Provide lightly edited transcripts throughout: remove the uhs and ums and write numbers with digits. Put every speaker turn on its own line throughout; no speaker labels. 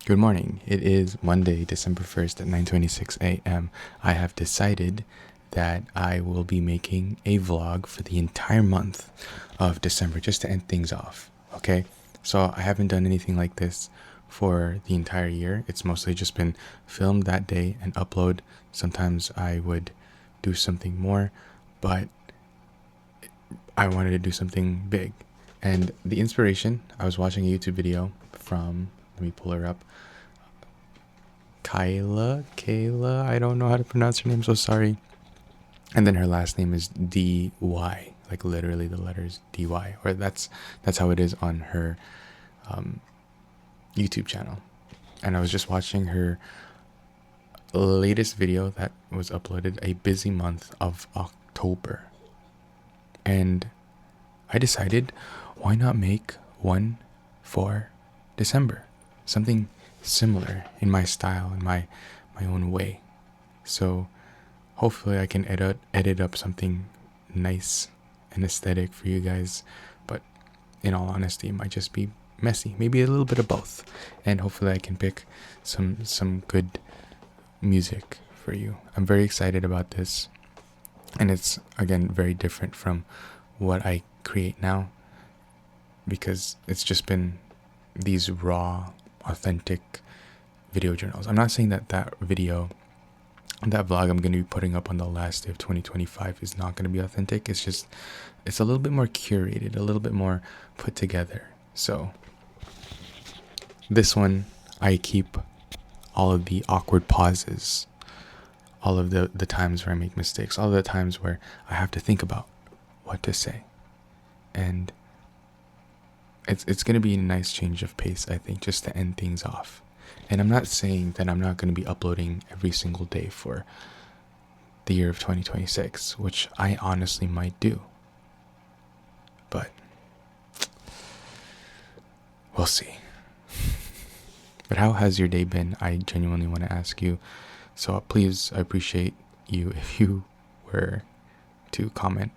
Good morning. It is Monday, December 1st at 9:26 a.m. I have decided that I will be making a vlog for the entire month of December just to end things off. Okay? So I haven't done anything like this for the entire year. It's mostly just been filmed that day and upload. Sometimes I would do something more, but I wanted to do something big. And the inspiration, I was watching a YouTube video from, let me pull her up, Kayla, I don't know how to pronounce her name, so sorry. And then her last name is D-Y, like literally the letters D-Y, or that's how it is on her YouTube channel. And I was just watching her latest video that was uploaded, a busy month of October. And I decided, why not make one for December? Something similar in my style, in my own way. So hopefully I can edit up something nice and aesthetic for you guys. But in all honesty, it might just be messy, maybe a little bit of both. And hopefully I can pick some good music for you. I'm very excited about this. And it's, again, very different from what I create now, because it's just been these raw, authentic video journals. I'm not saying that vlog I'm going to be putting up on the last day of 2025 is not going to be authentic. It's just, it's a little bit more curated, a little bit more put together. So this one, I keep all of the awkward pauses, all of the times where I make mistakes, all of the times where I have to think about what to say. And it's going to be a nice change of pace, I think, just to end things off. And I'm not saying that I'm not going to be uploading every single day for the year of 2026, which I honestly might do. But we'll see. But how has your day been? I genuinely want to ask you. So please, I appreciate you if you were to comment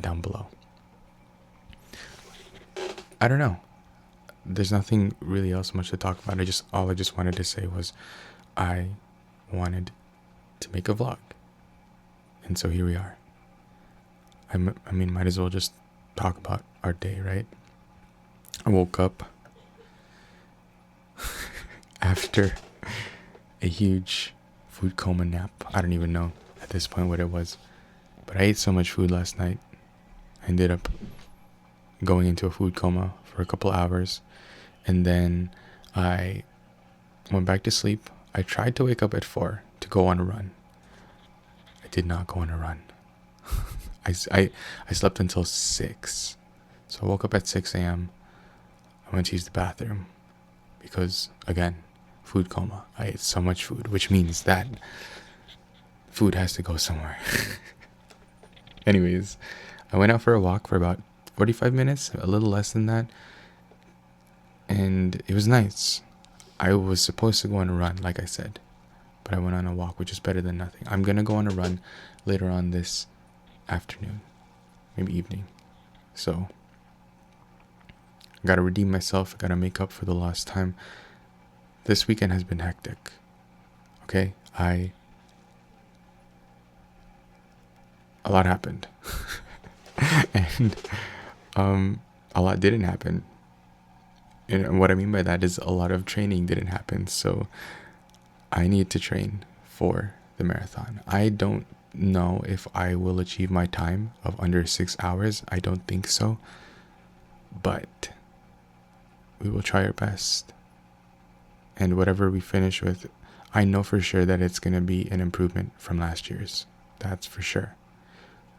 down below. I don't know. There's nothing really else much to talk about. All I just wanted to say was I wanted to make a vlog. And so here we are. I mean, might as well just talk about our day, right? I woke up after a huge food coma nap. I don't even know at this point what it was. But I ate so much food last night. I ended up going into a food coma for a couple hours. And then I went back to sleep. I tried to wake up at 4 to go on a run. I did not go on a run. I slept until 6. So I woke up at 6 a.m. I went to use the bathroom because, again, food coma. I ate so much food, which means that food has to go somewhere. Anyways, I went out for a walk for about 45 minutes, a little less than that. And it was nice. I was supposed to go on a run, like I said, but I went on a walk, which is better than nothing. I'm going to go on a run later on this afternoon, maybe evening. So I got to redeem myself. I got to make up for the lost time. This weekend has been hectic. Okay? A lot happened. And a lot didn't happen. And what I mean by that is a lot of training didn't happen. So I need to train for the marathon. I don't know if I will achieve my time of under 6 hours. I don't think so. But we will try our best. And whatever we finish with, I know for sure that it's going to be an improvement from last year's. That's for sure.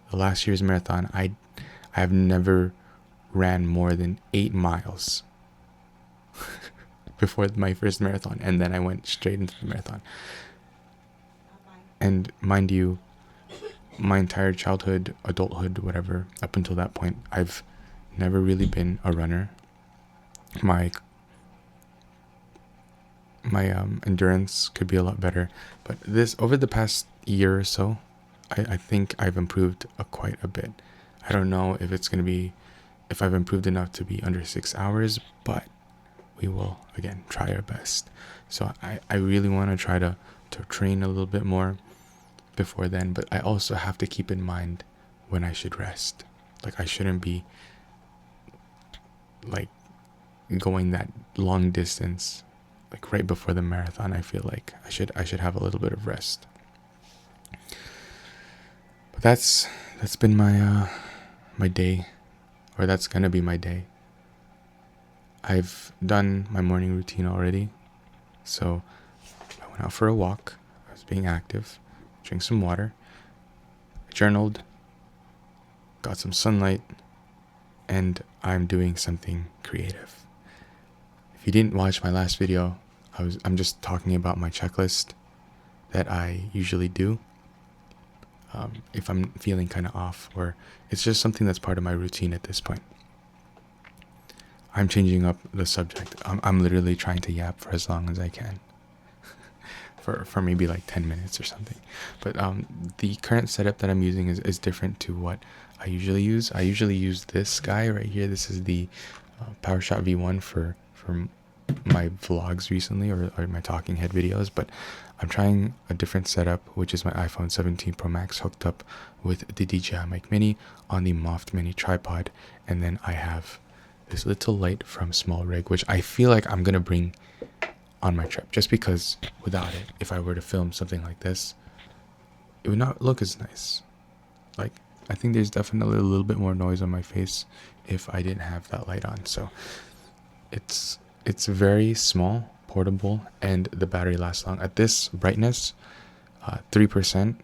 The last year's marathon, I have never ran more than 8 miles before my first marathon, and then I went straight into the marathon. And mind you, my entire childhood, adulthood, whatever, up until that point, I've never really been a runner. My endurance could be a lot better, but this, over the past year or so, I think I've improved quite a bit. I don't know if it's going to be, if I've improved enough to be under 6 hours, but we will again try our best. So I really want to try to train a little bit more before then, but I also have to keep in mind when I should rest. Like, I shouldn't be like going that long distance like right before the marathon. I feel like I should have a little bit of rest. But that's been my my day, or that's gonna be my day. I've done my morning routine already. So I went out for a walk. I was being active, drank some water, journaled, got some sunlight, and I'm doing something creative. If you didn't watch my last video, I'm just talking about my checklist that I usually do if I'm feeling kind of off, or it's just something that's part of my routine at this point. I'm changing up the subject. I'm literally trying to yap for as long as I can. for maybe like 10 minutes or something. But the current setup that I'm using is different to what I usually use. I usually use this guy right here. This is the PowerShot V1 for my vlogs recently, or my talking head videos. But I'm trying a different setup, which is my iPhone 17 Pro Max hooked up with the DJI Mic Mini on the Moft Mini tripod. And then I have this little light from Small Rig, which I feel like I'm gonna bring on my trip, just because without it, if I were to film something like this, it would not look as nice. Like, I think there's definitely a little bit more noise on my face if I didn't have that light on. So it's very small, portable, and the battery lasts long. At this brightness, 3%,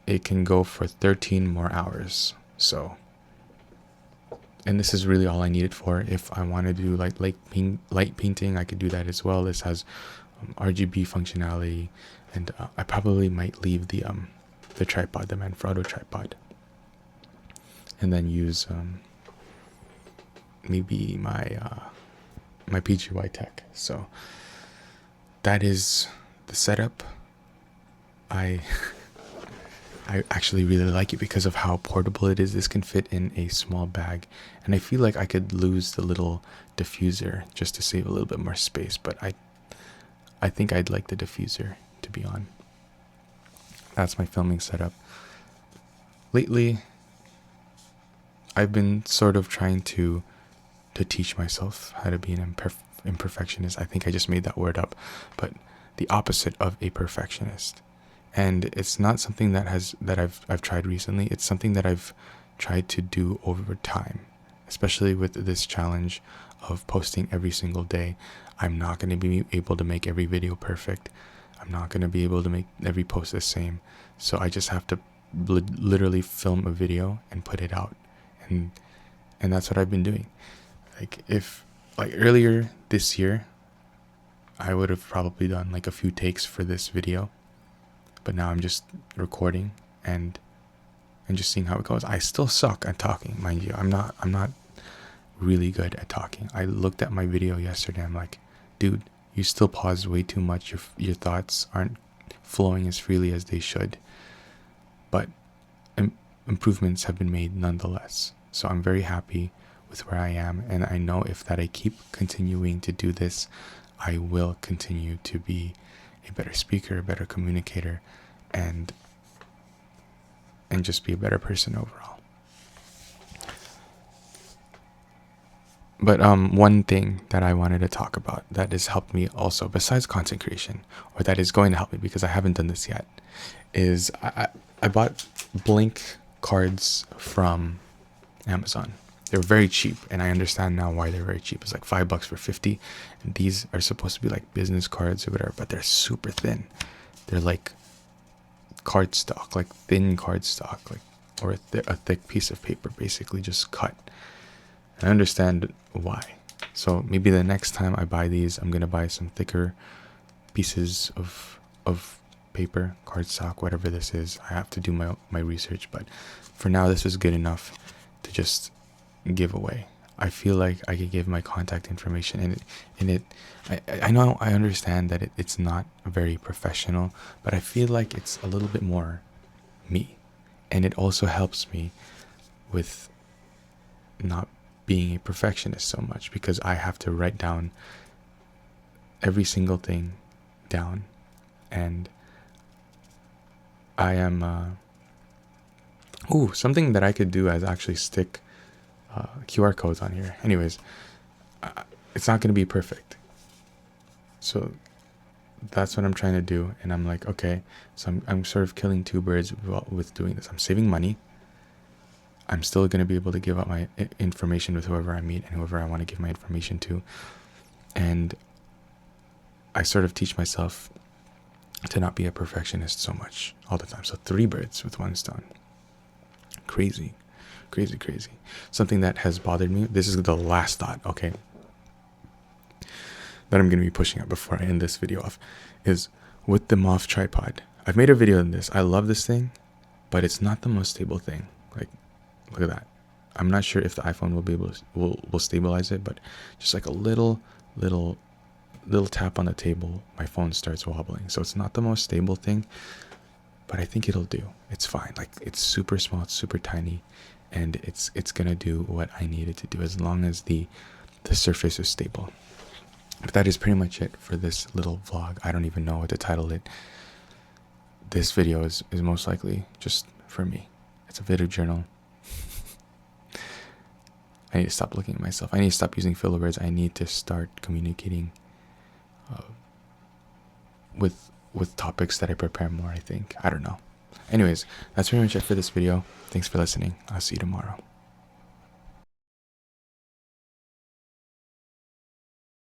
it can go for 13 more hours. So, and this is really all I need it for. If I want to do like light painting, I could do that as well. This has RGB functionality, and I probably might leave the tripod, the Manfrotto tripod, and then use maybe my my PGY Tech. So that is the setup. I actually really like it because of how portable it is. This can fit in a small bag, and I feel like I could lose the little diffuser just to save a little bit more space, but I think I'd like the diffuser to be on. That's my filming setup. Lately, I've been sort of trying to teach myself how to be an imperfectionist. I think I just made that word up, but the opposite of a perfectionist. And it's not something that I've tried recently. It's something that I've tried to do over time, especially with this challenge of posting every single day. I'm not going to be able to make every video perfect. I'm not going to be able to make every post the same. So I just have to literally film a video and put it out. And that's what I've been doing. Like earlier this year, I would have probably done like a few takes for this video. But now I'm just recording and just seeing how it goes. I still suck at talking, mind you. I'm not really good at talking. I looked at my video yesterday. I'm like, dude, you still pause way too much. Your thoughts aren't flowing as freely as they should. But improvements have been made nonetheless. So I'm very happy with where I am, and I know if I keep continuing to do this, I will continue to be a better speaker, a better communicator, and just be a better person overall. But one thing that I wanted to talk about that has helped me also, besides content creation, or that is going to help me because I haven't done this yet, is I bought blank cards from Amazon. They're very cheap, and I understand now why they're very cheap. It's like $5 for 50, and these are supposed to be like business cards or whatever, but they're super thin. They're like cardstock, like thin cardstock, like, or a thick piece of paper, basically just cut. And I understand why. So maybe the next time I buy these, I'm gonna buy some thicker pieces of paper, cardstock, whatever this is. I have to do my research, but for now, this is good enough to just give away. I feel like I could give my contact information, and I know, I understand that it's not very professional, but I feel like it's a little bit more me, and it also helps me with not being a perfectionist so much, because I have to write down every single thing down, and I am something that I could do is actually stick QR codes on here. Anyways, it's not going to be perfect, so that's what I'm trying to do. And I'm like, okay, so I'm sort of killing two birds with doing this. I'm saving money. I'm still going to be able to give out my information with whoever I meet and whoever I want to give my information to. And I sort of teach myself to not be a perfectionist so much all the time. So 3 birds with 1 stone. Crazy, crazy, crazy. Something that has bothered me. This is the last thought, okay, that I'm going to be pushing out before I end this video off, is with the MOF tripod. I've made a video on this. I love this thing, but it's not the most stable thing. Like, look at that. I'm not sure if the iPhone will be able to will stabilize it, but just like a little tap on the table, my phone starts wobbling. So it's not the most stable thing, but I think it'll do. It's fine. Like, it's super small, it's super tiny, and it's gonna do what I need it to do as long as the surface is stable. But that is pretty much it for this little vlog. I don't even know what to title it. This video is most likely just for me. It's a video journal. I need to stop looking at myself. I need to stop using filler words. I need to start communicating with topics that I prepare more, I think. I don't know. Anyways, that's pretty much it for this video. Thanks for listening. I'll see you tomorrow.